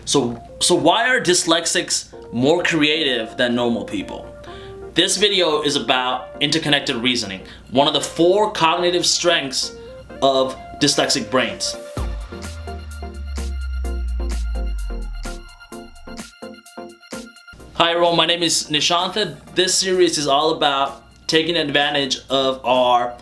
So why are dyslexics more creative than normal people? This video is about interconnected reasoning, one of the 4 cognitive strengths of dyslexic brains. Hi everyone, my name is Nishantha. This series is all about taking advantage of our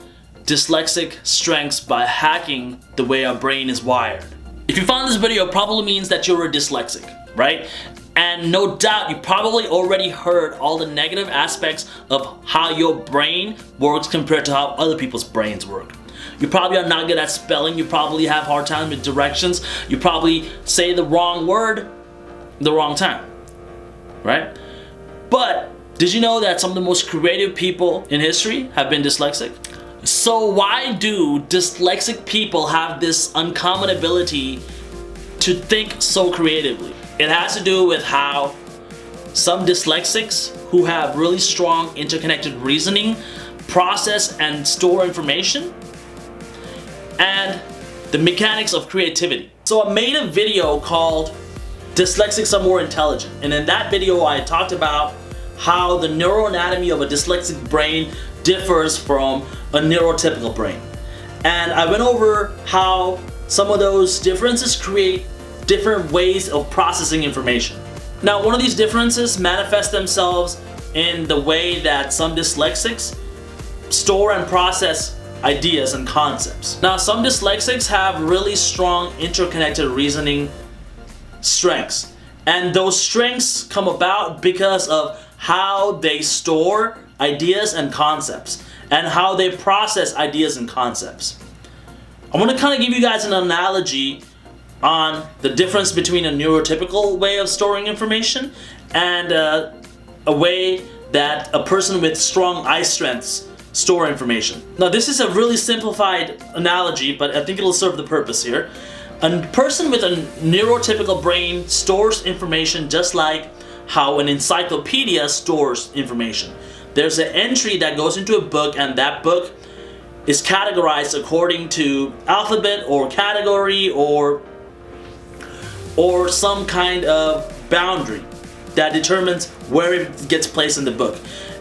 dyslexic strengths by hacking the way our brain is wired. If you found this video, it probably means that you're a dyslexic, right? And no doubt you probably already heard all the negative aspects of how your brain works compared to how other people's brains work. You probably are not good at spelling, you probably have hard time with directions, you probably say the wrong word the wrong time, right? But did you know that some of the most creative people in history have been dyslexic? So why do dyslexic people have this uncommon ability to think so creatively? It has to do with how some dyslexics who have really strong interconnected reasoning process and store information, and the mechanics of creativity. So I made a video called Dyslexics Are More Intelligent, and in that video I talked about how the neuroanatomy of a dyslexic brain differs from a neurotypical brain. And I went over how some of those differences create different ways of processing information. Now, one of these differences manifests themselves in the way that some dyslexics store and process ideas and concepts. Now, some dyslexics have really strong interconnected reasoning strengths, and those strengths come about because of how they store ideas and concepts and how they process ideas and concepts. I want to kind of give you guys an analogy on the difference between a neurotypical way of storing information and a way that a person with strong eye strengths store information. Now, this is a really simplified analogy, but I think it'll serve the purpose here. A person with a neurotypical brain stores information just like how an encyclopedia stores information. There's an entry that goes into a book, and that book is categorized according to alphabet or category or some kind of boundary that determines where it gets placed in the book.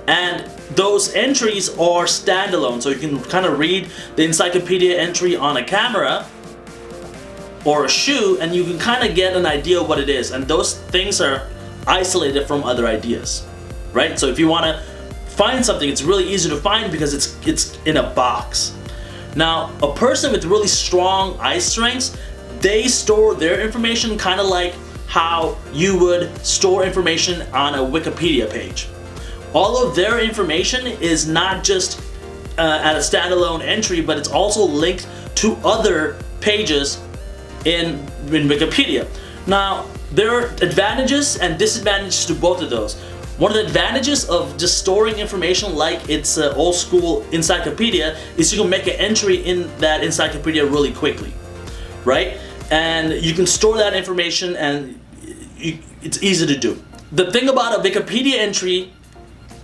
And those entries are standalone, so you can kind of read the encyclopedia entry on a camera or a shoe, and you can kind of get an idea of what it is. And those things are isolated from other ideas, right? So if you want to find something, it's really easy to find because it's in a box. Now, a person with really strong eye strengths, they store their information kind of like how you would store information on a Wikipedia page. All of their information is not just at a standalone entry, but it's also linked to other pages in Wikipedia. Now, there are advantages and disadvantages to both of those. One of the advantages of just storing information like it's an old school encyclopedia is you can make an entry in that encyclopedia really quickly, right? And you can store that information, and it's easy to do. The thing about a Wikipedia entry,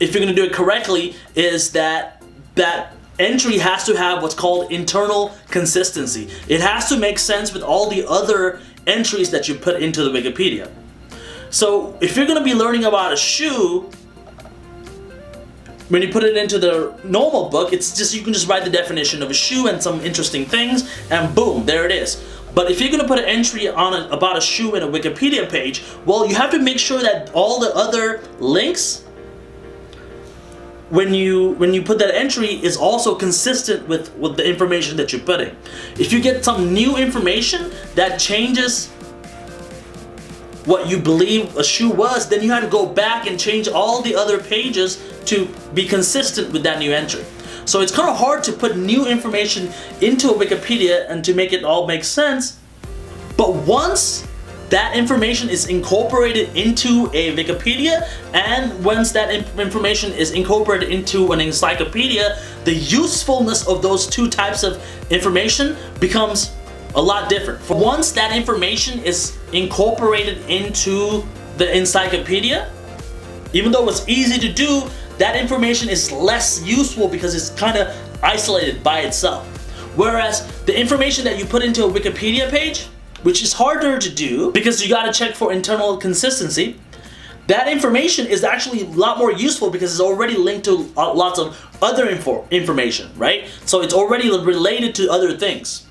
if you're going to do it correctly, is that that entry has to have what's called internal consistency. It has to make sense with all the other entries that you put into the Wikipedia. So if you're going to be learning about a shoe, when you put it into the normal book, it's just, you can just write the definition of a shoe and some interesting things, and boom, there it is. But if you're going to put an entry on about a shoe in a Wikipedia page, well, you have to make sure that all the other links, when you put that entry, is also consistent with the information that you're putting. If you get some new information that changes what you believe a shoe was, then you have to go back and change all the other pages to be consistent with that new entry. So it's kind of hard to put new information into a Wikipedia and to make it all make sense. But once that information is incorporated into a Wikipedia, and once that information is incorporated into an encyclopedia, the usefulness of those two types of information becomes a lot different. For once that information is incorporated into the encyclopedia, even though it's easy to do, that information is less useful because it's kind of isolated by itself. Whereas the information that you put into a Wikipedia page, which is harder to do because you gotta check for internal consistency, that information is actually a lot more useful because it's already linked to lots of other information, right? So it's already related to other things.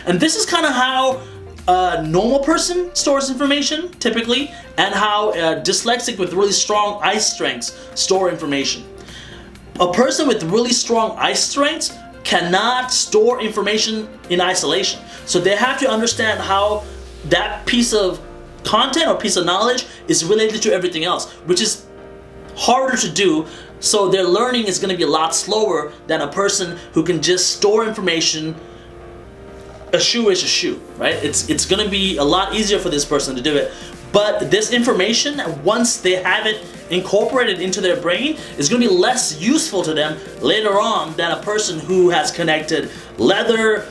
And this is kind of how a normal person stores information, typically, and how a dyslexic with really strong eye strengths store information. A person with really strong eye strengths cannot store information in isolation. So they have to understand how that piece of content or piece of knowledge is related to everything else, which is harder to do. So their learning is going to be a lot slower than a person who can just store information. A shoe is a shoe, right? It's going to be a lot easier for this person to do it. But this information, once they have it incorporated into their brain, is going to be less useful to them later on than a person who has connected leather,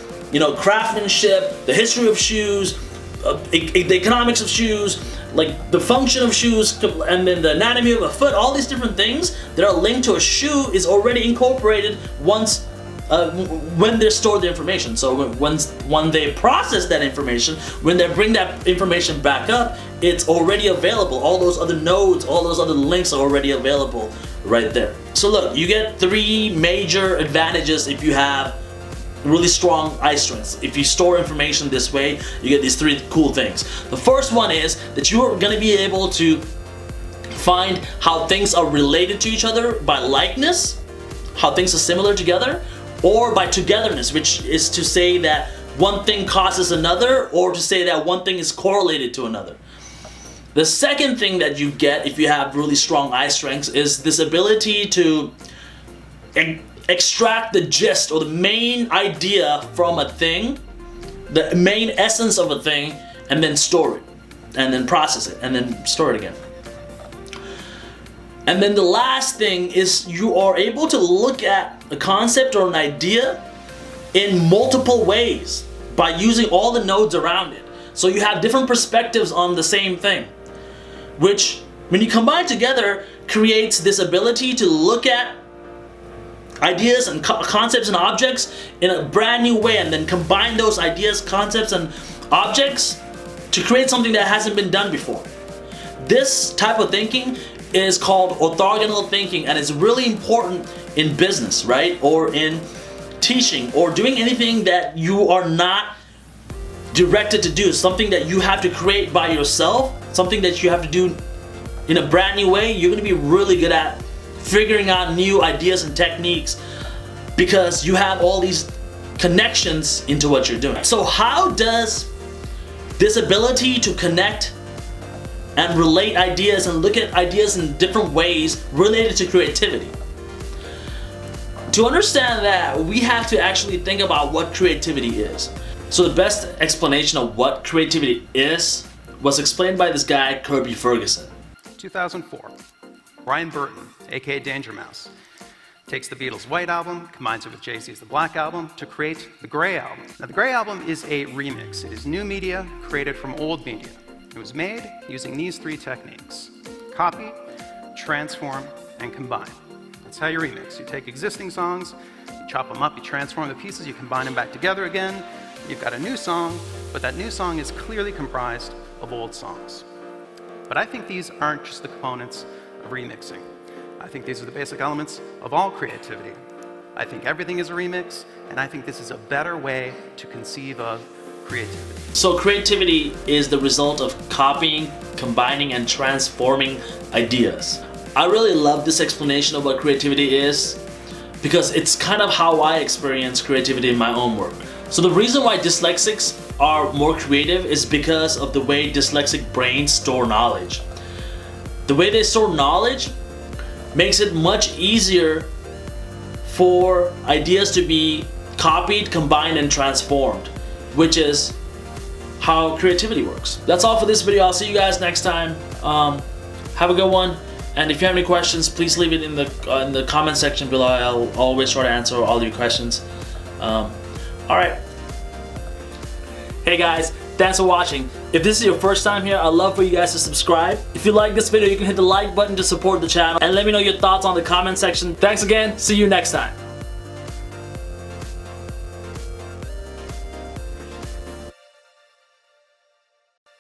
craftsmanship, the history of shoes, the economics of shoes, like the function of shoes, and then the anatomy of a foot. All these different things that are linked to a shoe is already incorporated once when they store the information. So when they process that information, when they bring that information back up, it's already available. All those other nodes, all those other links are already available right there. So look, you get 3 major advantages if you have really strong eye strengths. If you store information this way, you get these 3 cool things. The first one is that you are going to be able to find how things are related to each other by likeness, how things are similar together, or by togetherness, which is to say that one thing causes another, or to say that one thing is correlated to another. The second thing that you get if you have really strong eye strengths is this ability to extract the gist or the main idea from a thing, the main essence of a thing, and then store it, and then process it, and then store it again. And then the last thing is you are able to look at a concept or an idea in multiple ways by using all the nodes around it. So you have different perspectives on the same thing, which when you combine together creates this ability to look at ideas and concepts and objects in a brand new way, and then combine those ideas, concepts, and objects to create something that hasn't been done before. This type of thinking is called orthogonal thinking, and it's really important in business, right? Or in teaching, or doing anything that you are not directed to do, something that you have to create by yourself, something that you have to do in a brand new way. You're going to be really good at figuring out new ideas and techniques because you have all these connections into what you're doing. So how does this ability to connect and relate ideas and look at ideas in different ways related to creativity? To understand that, we have to actually think about what creativity is. So the best explanation of what creativity is was explained by this guy, Kirby Ferguson. 2004, Brian Burton, aka Danger Mouse, takes the Beatles' White Album, combines it with Jay-Z's The Black Album to create the Grey Album. Now, the Grey Album is a remix. It is new media created from old media. It was made using these 3 techniques: copy, transform, and combine. That's how you remix. You take existing songs, you chop them up, you transform the pieces, you combine them back together again. You've got a new song, but that new song is clearly comprised of old songs. But I think these aren't just the components of remixing. I think these are the basic elements of all creativity. I think everything is a remix, and I think this is a better way to conceive of creativity. So creativity is the result of copying, combining, and transforming ideas. I really love this explanation of what creativity is because it's kind of how I experience creativity in my own work. So the reason why dyslexics are more creative is because of the way dyslexic brains store knowledge. The way they store knowledge makes it much easier for ideas to be copied, combined, and transformed, which is how creativity works. That's all for this video. I'll see you guys next time. Have a good one. And if you have any questions, please leave it in the comment section below. I'll always try to answer all your questions. Alright. Hey guys, thanks for watching. If this is your first time here, I'd love for you guys to subscribe. If you like this video, you can hit the like button to support the channel, and let me know your thoughts on the comment section. Thanks again. See you next time.